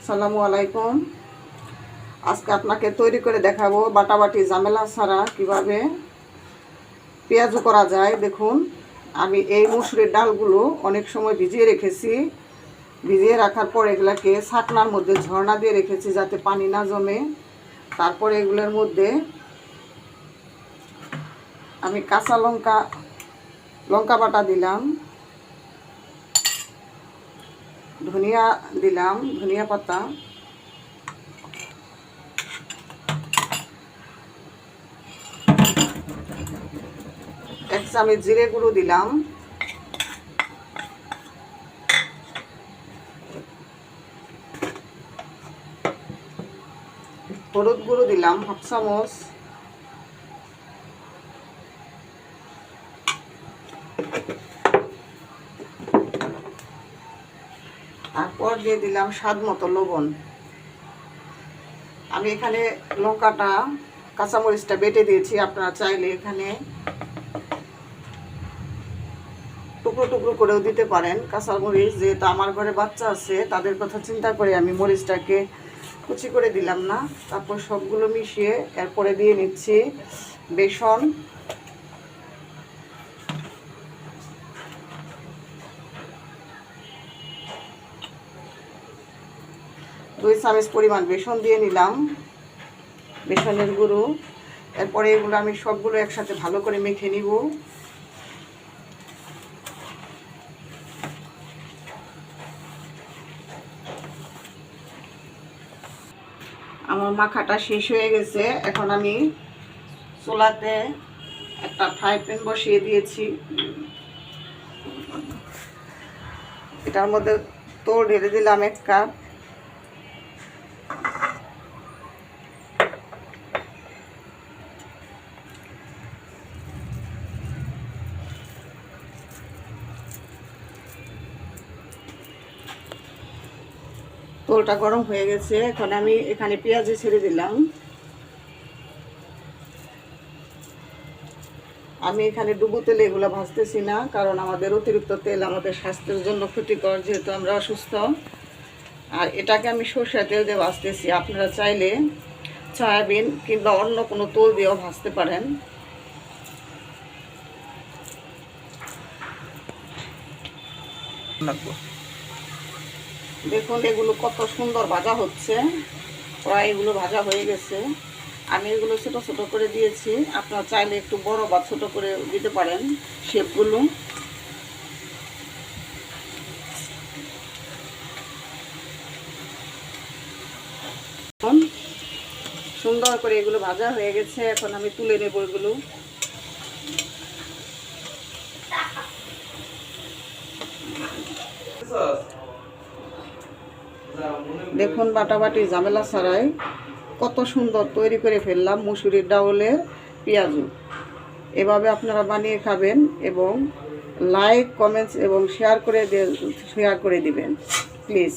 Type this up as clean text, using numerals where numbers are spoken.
আসসালামু আলাইকুম। আজকে আপনাকে তৈরি করে দেখাবো বাটাবাটি ঝামেলা ছাড়া কিভাবে পেঁয়াজু করা যায়। দেখুন, আমি এই মসুরের ডালগুলো অনেক সময় ভিজিয়ে রেখেছি। ভিজিয়ে রাখার পর এগুলাকে ছাকনার মধ্যে ঝর্ণা দিয়ে রেখেছি যাতে পানি না জমে। তারপরে এগুলোর মধ্যে আমি কাঁচা লঙ্কা বাটা দিলাম, ধনিয়া দিলাম, ধনিয়া পাতা, এক চামচ জিরে গুঁড়ো দিলাম, হলুদ গুঁড়ো দিলাম হাফ চামচ, তারপর দিয়ে দিলাম স্বাদ মতো লবণ। আমি এখানে লঙ্কাটা কাঁচামরিচটা বেটে দিয়েছি, আপনারা চাইলে এখানে টুকরো টুকরো করেও দিতে পারেন কাঁচামরিচ। যেহেতু আমার ঘরে বাচ্চা আছে তাদের কথা চিন্তা করে আমি মরিচটাকে কুচি করে দিলাম না। তারপর সবগুলো মিশিয়ে এরপরে দিয়ে নিচ্ছি বেসন, দুই চামচ পরিমাণ বেসন দিয়ে নিলাম, বেসনের গুঁড়ো। এরপরে এগুলো আমি সবগুলো একসাথে ভালো করে মেখে নিব। আমার মাখাটা শেষ হয়ে গেছে। এখন আমি চুলাতে একটা ফ্রাই প্যান বসিয়ে দিয়েছি। এটার মধ্যে তোল ঢেলে দিলাম 1 কাপ। তোলটা গরম হয়ে গেছে। এখন আমি এখানে পেঁয়াজ ছেড়ে দিলাম। আমি এখানে ডুবো তেলে এগুলো ভাজতেছি না, কারণ আমাদের অতিরিক্ত তেল আমাদের স্বাস্থ্যের জন্য ক্ষতিকর, যেহেতু আমরা অসুস্থ। আর এটাকে আমি সরষের তেল দিয়ে ভাজতেছি। আপনারা চাইলে সয়াবিন কিংবা অন্য কোনো তেল দিয়েও ভাজতে পারেন। দেখুন এগুলো কত সুন্দর ভাজা হচ্ছে, প্রায় এগুলো ভাজা হয়ে গেছে। আমি এগুলো ছোটো ছোটো করে দিয়েছি, আপনারা চাইলে একটু বড় বা ছোটো করে দিতে পারেন শেপগুলো। সুন্দর করে এগুলো ভাজা হয়ে গেছে। এখন আমি তুলে নেব এগুলো। দেখুন বাটাবাটি ঝামেলা ছাড়াই কত সুন্দর তৈরি করে ফেললাম মুসুরির ডাউলের পেঁয়াজু। এভাবে আপনারা বানিয়ে খাবেন এবং লাইক, কমেন্টস এবং শেয়ার করে দিবেন প্লিজ।